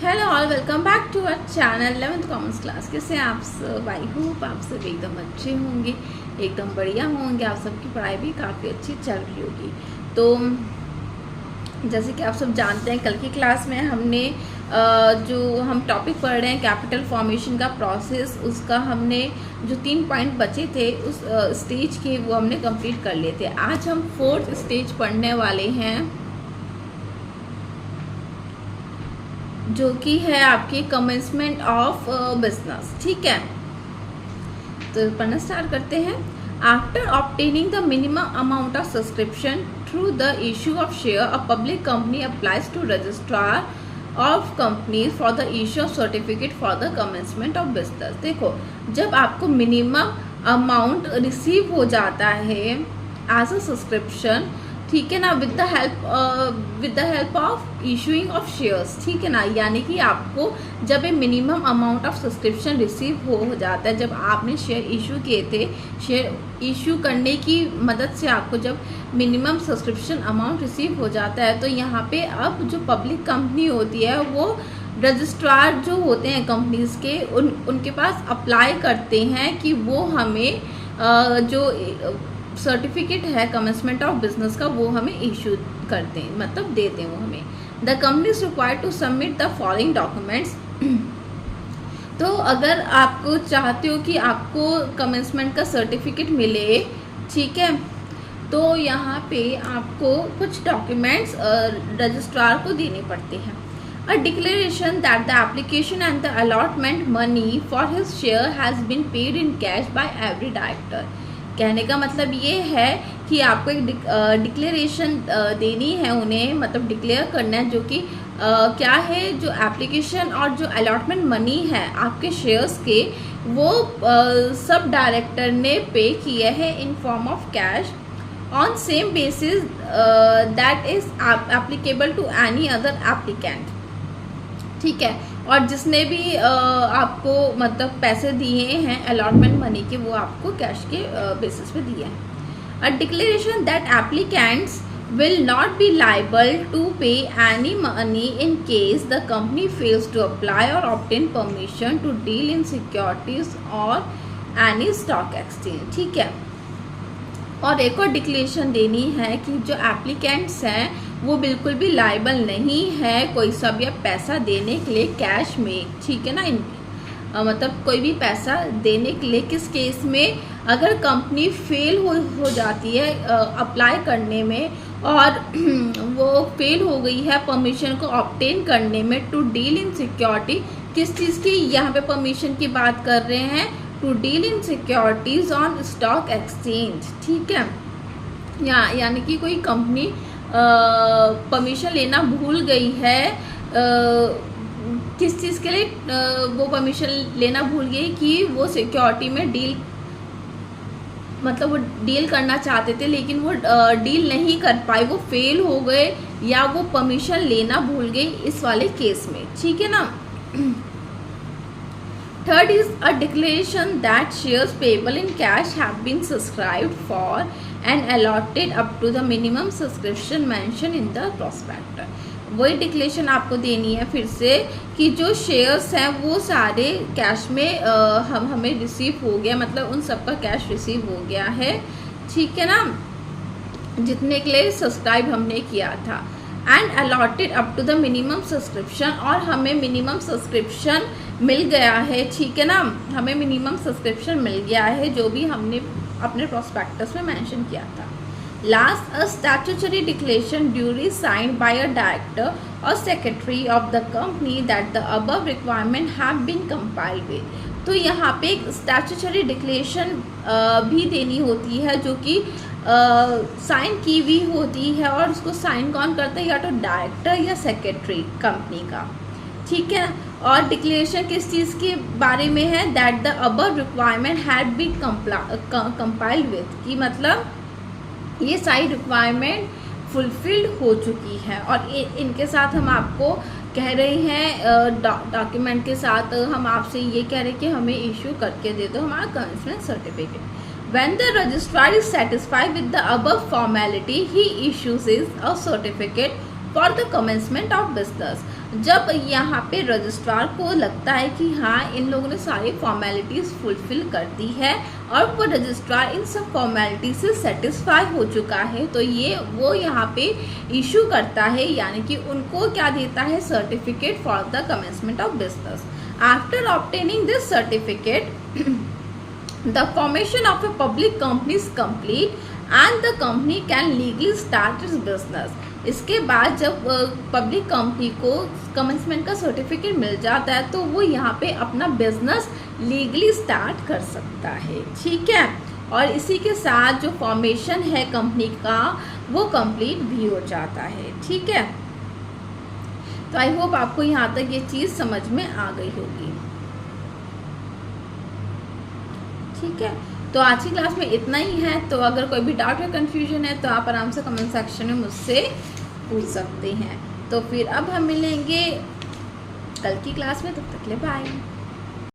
Hello all, welcome back to our channel 11th commerce class. कैसे हैं आप सब? आई होप आप सब एकदम अच्छे होंगे, एकदम बढ़िया होंगे। आप सबकी पढ़ाई भी काफ़ी अच्छी चल रही होगी। तो जैसे कि आप सब जानते हैं, कल की क्लास में हमने जो हम टॉपिक पढ़ रहे हैं कैपिटल फॉर्मेशन का प्रोसेस, उसका हमने जो 3 पॉइंट बचे थे उस स्टेज के वो हमने कंप्लीट कर लिए थे। आज हम 4th स्टेज पढ़ने वाले हैं, जो कि है आपकी कमेंसमेंट ऑफ बिजनेस। ठीक है, तो पढ़ना स्टार्ट करते हैं। After obtaining the minimum amount of subscription through the issue of share, a public company applies to registrar of companies for the issue of certificate for the commencement of business. देखो, जब आपको minimum amount receive हो जाता है as a subscription, ठीक है ना, with the help of issuing of shares, ठीक है ना, यानी कि आपको जब ये minimum amount of subscription receive हो जाता है, जब आपने शेयर इशू किए थे, शेयर इशू करने की मदद से आपको जब मिनिमम सब्सक्रिप्शन अमाउंट रिसीव हो जाता है, तो यहाँ पे अब जो पब्लिक कंपनी होती है वो रजिस्ट्रार जो होते हैं कंपनीज के, उनके पास अप्लाई करते हैं कि वो हमें जो सर्टिफिकेट है कमेंसमेंट ऑफ बिजनेस का वो हमें इशू करते हैं, मतलब देते हैं वो हमें। The company is required to submit the following documents. तो अगर आपको चाहते हो कि आपको कमेंसमेंट का सर्टिफिकेट मिले, ठीक है, तो यहाँ पे आपको कुछ डॉक्यूमेंट्स रजिस्ट्रार को देने पड़ते हैं। A declaration that the application and the allotment money for his share has been paid in cash by every director। कहने का मतलब ये है कि आपको एक डिक्लेरेशन देनी है उन्हें, मतलब डिक्लेयर करना है, जो कि क्या है, जो एप्लीकेशन और जो अलॉटमेंट मनी है आपके शेयर्स के, वो सब डायरेक्टर ने पे किए हैं in form of cash on same basis that is applicable to any other applicant. ठीक है, और जिसने भी आपको मतलब पैसे दिए हैं अलॉटमेंट मनी के, वो आपको कैश के बेसिस पे दिए हैं। A declaration that applicants will not be liable to pay any money in case the company fails to apply और obtain permission to deal in securities और एनी स्टॉक एक्सचेंज। ठीक है, और एक और डिक्लेरेशन देनी है कि जो एप्लीकेंट्स हैं वो बिल्कुल भी लाइबल नहीं है कोई सा भी पैसा देने के लिए कैश में, ठीक है ना, मतलब कोई भी पैसा देने के लिए किस केस में, अगर कंपनी फेल हो जाती है अप्लाई करने में और वो फेल हो गई है परमिशन को ऑब्टेन करने में टू डील इन सिक्योरिटी। किस चीज़ की यहाँ पे परमिशन की बात कर रहे हैं? To deal in securities on stock exchange. ठीक है, यानी कि कोई कंपनी परमिशन लेना भूल गई है, किस चीज़ के लिए वो परमिशन लेना भूल गई कि वो सिक्योरिटी में डील, मतलब वो डील करना चाहते थे लेकिन वो डील नहीं कर पाए, वो फेल हो गए या वो परमिशन लेना भूल गई, इस वाले केस में। ठीक है ना। Third is a declaration that shares payable in cash have been subscribed for and allotted up to the minimum subscription mentioned in the prospectus। वही डिक्लेरेशन आपको देनी है फिर से कि जो शेयर्स हैं वो सारे कैश में हमें रिसीव हो गया, मतलब उन सब का कैश रिसीव हो गया है, ठीक है ना, जितने के लिए सब्सक्राइब हमने किया था। And allotted up to the minimum subscription, और हमें मिनिमम सब्सक्रिप्शन मिल गया है, ठीक है ना, हमें मिनिमम सब्सक्रिप्शन मिल गया है जो भी हमने अपने प्रोस्पेक्टस में मेंशन किया था। Last, a statutory declaration duly signed by a director और secretary of the company that the above requirement have been compiled with. तो यहाँ पे एक स्टैट्यूटरी डिक्लेरेशन भी देनी होती है जो कि साइन की हुई होती है, और उसको साइन कौन करता है? या तो डायरेक्टर या सेक्रेटरी कंपनी का, ठीक है। और डिक्लेरेशन किस चीज़ के बारे में है? That the above requirement had been compiled with, कि मतलब ये सारी रिक्वायरमेंट फुलफिल्ड हो चुकी है, और इनके साथ हम आपको कह रहे हैं, डॉक्यूमेंट के साथ हम आपसे ये कह रहे हैं कि हमें इशू करके दे दो हमारा commencement certificate. When the registrar is satisfied with the above formality, he issues a certificate for the commencement of business। जब यहाँ पे रजिस्ट्रार को लगता है कि हाँ इन लोगों ने सारी फॉर्मेलिटीज़ फुलफिल कर दी है और वो रजिस्ट्रार इन सब फॉर्मेलिटी से सेटिस्फाई हो चुका है, तो वो यहाँ पे इशू करता है, यानी कि उनको क्या देता है, certificate for the commencement of business. After obtaining this certificate the formation of a public company is complete and the company can legally start it's business. इसके बाद जब पब्लिक कंपनी को कमेंसमेंट का सर्टिफिकेट मिल जाता है तो वो यहाँ पे अपना बिजनेस लीगली स्टार्ट कर सकता है, ठीक है। और इसी के साथ जो फॉर्मेशन है कंपनी का वो कंप्लीट भी हो जाता है, ठीक है। तो आई होप आपको यहाँ तक ये चीज़ समझ में आ गई होगी, ठीक है। तो आज की क्लास में इतना ही है। तो अगर कोई भी डाउट या कन्फ्यूजन है तो आप आराम से कमेंट सेक्शन में मुझसे पूछ सकते हैं। तो फिर अब हम मिलेंगे कल की क्लास में, तब तक के लिए बाय।